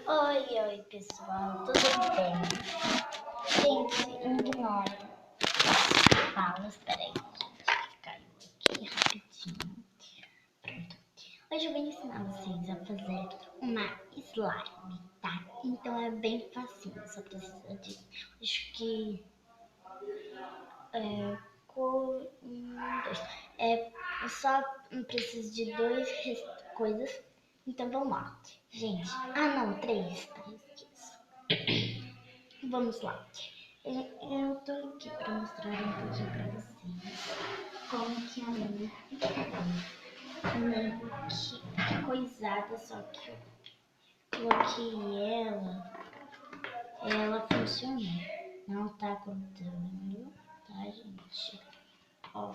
Oi, pessoal, tudo bem? Gente, ignore as falas, peraí, gente, caiu aqui rapidinho. Pronto. Hoje eu vou ensinar vocês a fazer uma slime, tá? Então é bem facinho, só precisa de, acho que, eu só preciso de duas coisas, então vamos lá. Gente, não, três, tá? Esqueço. Vamos lá. Eu tô aqui para mostrar um pouquinho para vocês como que a minha meio que coisada, só que eu coloquei ela funcionou. Não tá grudando, tá, gente? Ó.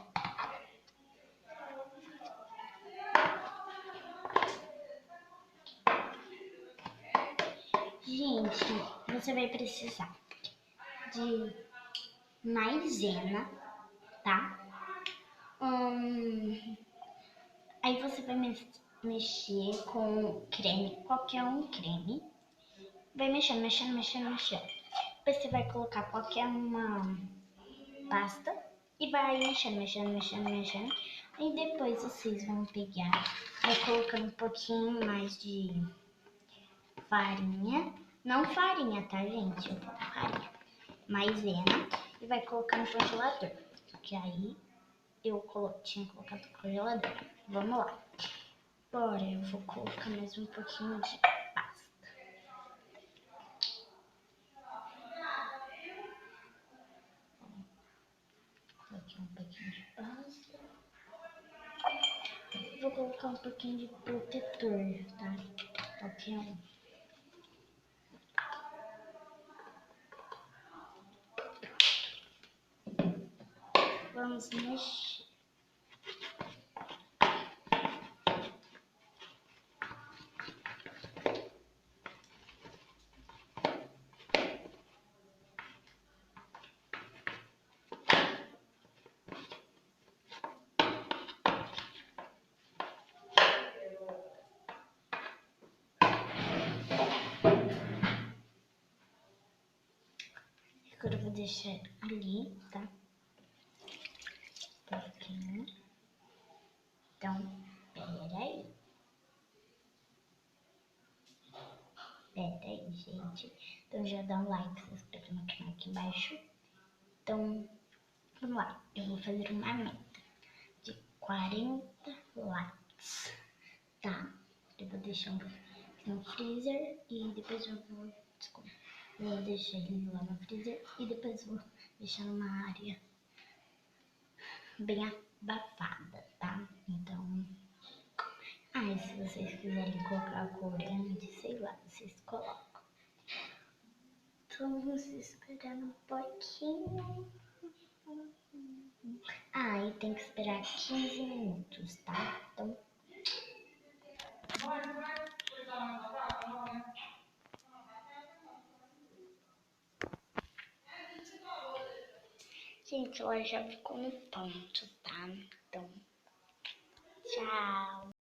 Gente, você vai precisar de maisena, tá? Aí você vai mexer com creme, qualquer um creme. Vai mexendo. Depois você vai colocar qualquer uma pasta e vai mexendo. E depois vocês vão pegar, vai colocando um pouquinho mais de farinha. Não farinha, tá, gente? Eu falo farinha. Maisena. E vai colocar no congelador. Que aí eu tinha colocado no congelador. Vamos lá. Agora eu vou colocar mais um pouquinho de pasta. Coloquei um pouquinho de pasta. Vou colocar um pouquinho de protetor, tá? Qualquer um. Vamos mexer. Agora eu vou deixar ali, tá? Um pouquinho. Então, peraí. Peraí, gente. Então já dá um like, se inscreve no canal aqui embaixo. Então, vamos lá. Eu vou fazer uma meta de 40 likes, tá? Eu vou deixar no freezer e depois eu vou... Desculpa. Eu vou deixar ele lá no freezer e depois vou deixar numa área bem abafada, tá? Então... e se vocês quiserem colocar corante, sei lá, vocês colocam. Então, vamos esperar um pouquinho. E tem que esperar 15 minutos, tá? Então... Gente, ela já ficou no ponto, tá? Então, tchau!